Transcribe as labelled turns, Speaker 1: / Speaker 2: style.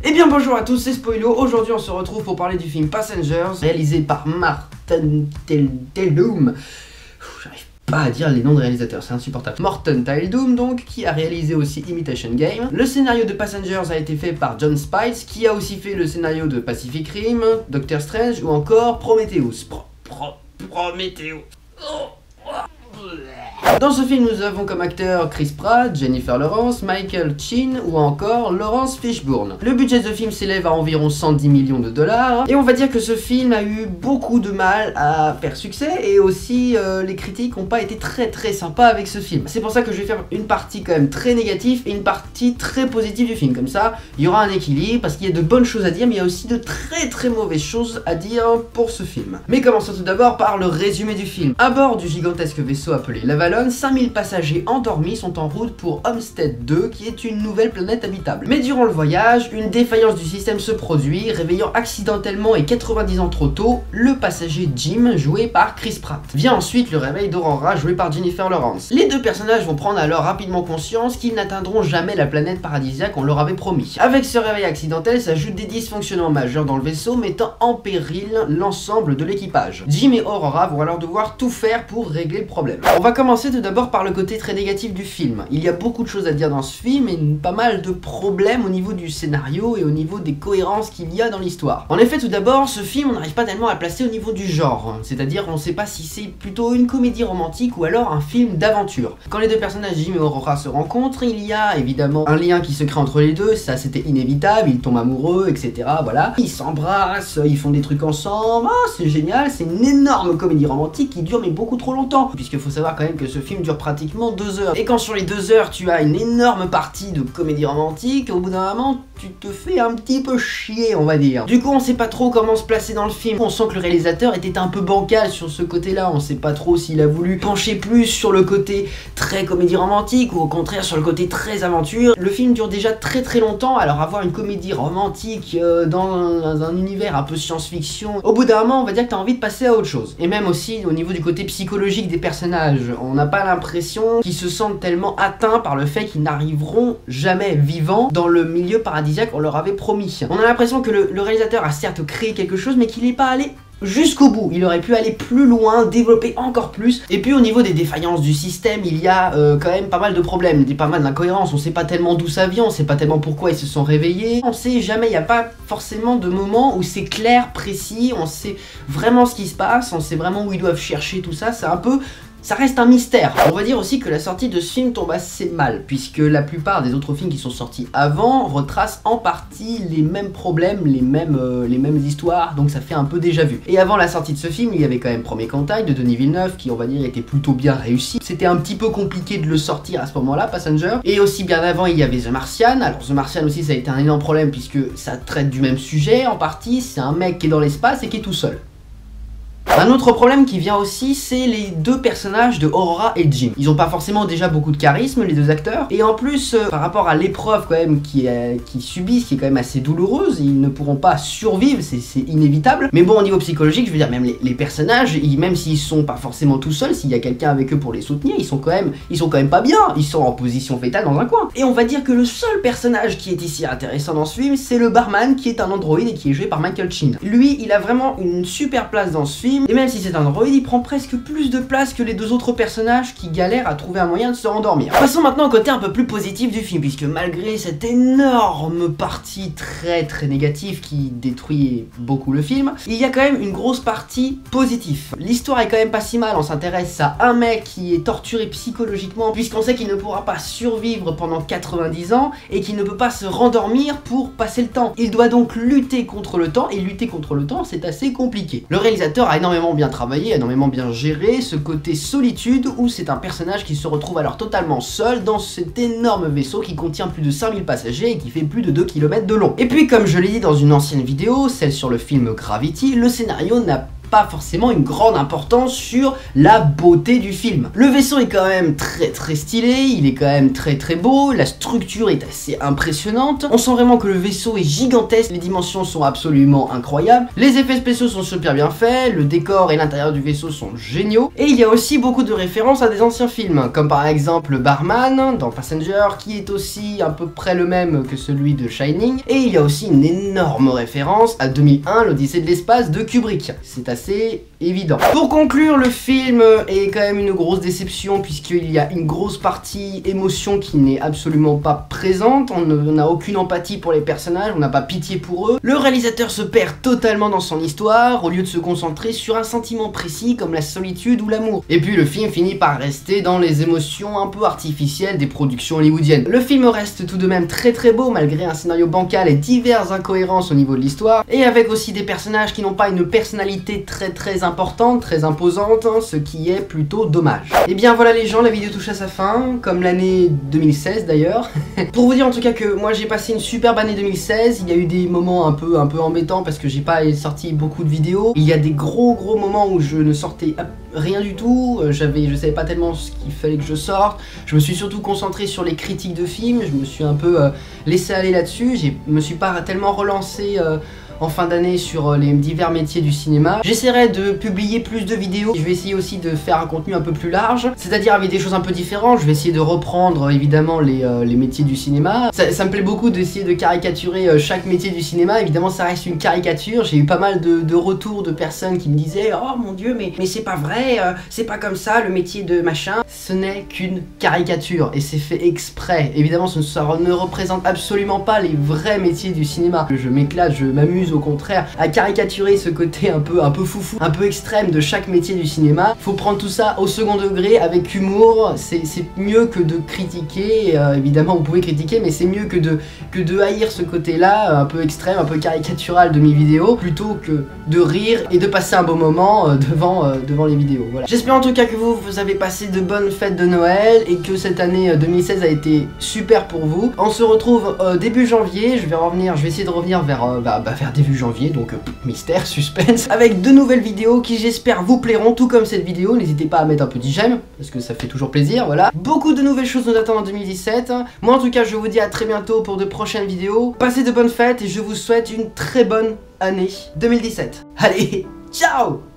Speaker 1: Eh bien bonjour à tous, c'est Spoilo. Aujourd'hui on se retrouve pour parler du film Passengers, réalisé par Morten Tyldum. J'arrive pas à dire les noms de réalisateurs, c'est insupportable. Morten Tyldum donc, qui a réalisé aussi Imitation Game. Le scénario de Passengers a été fait par Jon Spites, qui a aussi fait le scénario de Pacific Rim, Doctor Strange ou encore Prometheus. Prometheus. Dans ce film, nous avons comme acteurs Chris Pratt, Jennifer Lawrence, Michael Sheen ou encore Laurence Fishburne. Le budget de ce film s'élève à environ 110 millions de dollars et on va dire que ce film a eu beaucoup de mal à faire succès et aussi les critiques n'ont pas été très sympas avec ce film. C'est pour ça que je vais faire une partie quand même très négative et une partie très positive du film. Comme ça, il y aura un équilibre parce qu'il y a de bonnes choses à dire mais il y a aussi de très mauvaises choses à dire pour ce film. Mais commençons tout d'abord par le résumé du film. À bord du gigantesque vaisseau appelé l'Avalon, 5000 passagers endormis sont en route pour Homestead 2 qui est une nouvelle planète habitable. Mais durant le voyage, une défaillance du système se produit, réveillant accidentellement et 90 ans trop tôt, le passager Jim, joué par Chris Pratt. Vient ensuite le réveil d'Aurora, joué par Jennifer Lawrence. Les deux personnages vont prendre alors rapidement conscience qu'ils n'atteindront jamais la planète paradisiaque qu'on leur avait promis. Avec ce réveil accidentel s'ajoutent des dysfonctionnements majeurs dans le vaisseau, mettant en péril l'ensemble de l'équipage. Jim et Aurora vont alors devoir tout faire pour régler le problème. On va commencer tout d'abord par le côté très négatif du film. Il y a beaucoup de choses à dire dans ce film et pas mal de problèmes au niveau du scénario et au niveau des cohérences qu'il y a dans l'histoire. En effet, tout d'abord, ce film, on n'arrive pas tellement à le placer au niveau du genre. C'est-à-dire, on ne sait pas si c'est plutôt une comédie romantique ou alors un film d'aventure. Quand les deux personnages, Jim et Aurora, se rencontrent, il y a évidemment un lien qui se crée entre les deux, ça c'était inévitable, ils tombent amoureux, etc. Voilà. Ils s'embrassent, ils font des trucs ensemble, c'est génial, c'est une énorme comédie romantique qui dure mais beaucoup trop longtemps. Puisqu'il faut savoir quand même que ce film dure pratiquement 2 heures. Et quand sur les 2 heures tu as une énorme partie de comédie romantique, au bout d'un moment tu te fais un petit peu chier, on va dire. Du coup on sait pas trop comment se placer dans le film. On sent que le réalisateur était un peu bancal sur ce côté là, on sait pas trop s'il a voulu pencher plus sur le côté très comédie romantique ou au contraire sur le côté très aventure. Le film dure déjà très longtemps, alors avoir une comédie romantique dans un univers un peu science-fiction, au bout d'un moment on va dire que t'as envie de passer à autre chose. Et même aussi au niveau du côté psychologique des personnages, on n'a pas l'impression qu'ils se sentent tellement atteints par le fait qu'ils n'arriveront jamais vivants dans le milieu paradisiaque qu'on leur avait promis. On a l'impression que le réalisateur a certes créé quelque chose mais qu'il n'est pas allé jusqu'au bout. Il aurait pu aller plus loin, développer encore plus. Et puis au niveau des défaillances du système, il y a quand même pas mal de problèmes, pas mal d'incohérences. On sait pas tellement d'où ça vient, on sait pas tellement pourquoi ils se sont réveillés. On sait jamais, il n'y a pas forcément de moment où c'est clair, précis, on sait vraiment ce qui se passe, on sait vraiment où ils doivent chercher tout ça. C'est un peu... ça reste un mystère. On va dire aussi que la sortie de ce film tombe assez mal, puisque la plupart des autres films qui sont sortis avant retracent en partie les mêmes problèmes, les mêmes histoires, donc ça fait un peu déjà vu. Et avant la sortie de ce film, il y avait quand même Premier Contact de Denis Villeneuve, qui on va dire était plutôt bien réussi. C'était un petit peu compliqué de le sortir à ce moment-là, Passenger. Et aussi bien avant, il y avait The Martian. Alors The Martian aussi, ça a été un énorme problème, puisque ça traite du même sujet en partie. C'est un mec qui est dans l'espace et qui est tout seul. Un autre problème qui vient aussi, c'est les deux personnages de Aurora et Jim. Ils ont pas forcément déjà beaucoup de charisme, les deux acteurs, et en plus, par rapport à l'épreuve quand même qu'ils subissent, qui est quand même assez douloureuse, ils ne pourront pas survivre, c'est inévitable. Mais bon, au niveau psychologique, je veux dire, même les personnages, même s'ils sont pas forcément tout seuls, s'il y a quelqu'un avec eux pour les soutenir, ils sont quand même pas bien, ils sont en position fétale dans un coin. Et on va dire que le seul personnage qui est ici intéressant dans ce film, c'est le barman, qui est un androïde et qui est joué par Michael Sheen. Lui, il a vraiment une super place dans ce film. Et même si c'est un androïde, il prend presque plus de place que les deux autres personnages qui galèrent à trouver un moyen de se rendormir. Passons maintenant au côté un peu plus positif du film, puisque malgré cette énorme partie très négative qui détruit beaucoup le film, il y a quand même une grosse partie positive. L'histoire est quand même pas si mal, on s'intéresse à un mec qui est torturé psychologiquement, puisqu'on sait qu'il ne pourra pas survivre pendant 90 ans et qu'il ne peut pas se rendormir pour passer le temps. Il doit donc lutter contre le temps, et lutter contre le temps, c'est assez compliqué. Le réalisateur a énormément bien travaillé, énormément bien géré ce côté solitude où c'est un personnage qui se retrouve alors totalement seul dans cet énorme vaisseau qui contient plus de 5000 passagers et qui fait plus de 2 km de long. Et puis comme je l'ai dit dans une ancienne vidéo, celle sur le film Gravity, le scénario n'a pas forcément une grande importance sur la beauté du film. Le vaisseau est quand même très stylé, il est quand même très beau, la structure est assez impressionnante, on sent vraiment que le vaisseau est gigantesque, les dimensions sont absolument incroyables, les effets spéciaux sont super bien faits, le décor et l'intérieur du vaisseau sont géniaux, et il y a aussi beaucoup de références à des anciens films, comme par exemple Barman dans Passenger, qui est aussi à peu près le même que celui de Shining, et il y a aussi une énorme référence à 2001, l'Odyssée de l'espace de Kubrick. C'est assez évident. Pour conclure, le film est quand même une grosse déception puisqu'il y a une grosse partie émotion qui n'est absolument pas présente, on n'a aucune empathie pour les personnages, on n'a pas pitié pour eux. Le réalisateur se perd totalement dans son histoire au lieu de se concentrer sur un sentiment précis comme la solitude ou l'amour. Et puis le film finit par rester dans les émotions un peu artificielles des productions hollywoodiennes. Le film reste tout de même très beau malgré un scénario bancal et diverses incohérences au niveau de l'histoire, et avec aussi des personnages qui n'ont pas une personnalité très importante, très imposante, ce qui est plutôt dommage. Et bien voilà les gens, la vidéo touche à sa fin, comme l'année 2016 d'ailleurs. Pour vous dire en tout cas que moi j'ai passé une superbe année 2016, il y a eu des moments un peu embêtants parce que j'ai pas sorti beaucoup de vidéos, il y a des gros moments où je ne sortais rien du tout, je savais pas tellement ce qu'il fallait que je sorte, je me suis surtout concentré sur les critiques de films, je me suis un peu laissé aller là-dessus, je me suis pas tellement relancé en fin d'année sur les divers métiers du cinéma. J'essaierai de publier plus de vidéos, je vais essayer aussi de faire un contenu un peu plus large, c'est-à-dire avec des choses un peu différentes, je vais essayer de reprendre évidemment les métiers du cinéma. Ça me plaît beaucoup d'essayer de caricaturer chaque métier du cinéma, évidemment ça reste une caricature, j'ai eu pas mal de retours de personnes qui me disaient « Oh mon dieu, mais c'est pas vrai, c'est pas comme ça le métier de machin ». Ce n'est qu'une caricature et c'est fait exprès. Évidemment ça ne représente absolument pas les vrais métiers du cinéma. Je m'éclate, je m'amuse au contraire à caricaturer ce côté un peu foufou, un peu extrême de chaque métier du cinéma. Faut prendre tout ça au second degré avec humour, c'est mieux que de critiquer, évidemment vous pouvez critiquer mais c'est mieux que de haïr ce côté là un peu extrême, un peu caricatural de mes vidéos, plutôt que de rire et de passer un bon moment devant les vidéos. Voilà. J'espère en tout cas que vous avez passé de bonnes fêtes de Noël et que cette année 2016 a été super pour vous. On se retrouve début janvier, je vais essayer de revenir vers début janvier, donc mystère, suspense, avec de nouvelles vidéos qui j'espère vous plairont, tout comme cette vidéo. N'hésitez pas à mettre un petit j'aime, parce que ça fait toujours plaisir, voilà. Beaucoup de nouvelles choses nous attendent en 2017. Moi en tout cas je vous dis à très bientôt pour de prochaines vidéos. Passez de bonnes fêtes et je vous souhaite une très bonne année 2017. Allez, ciao!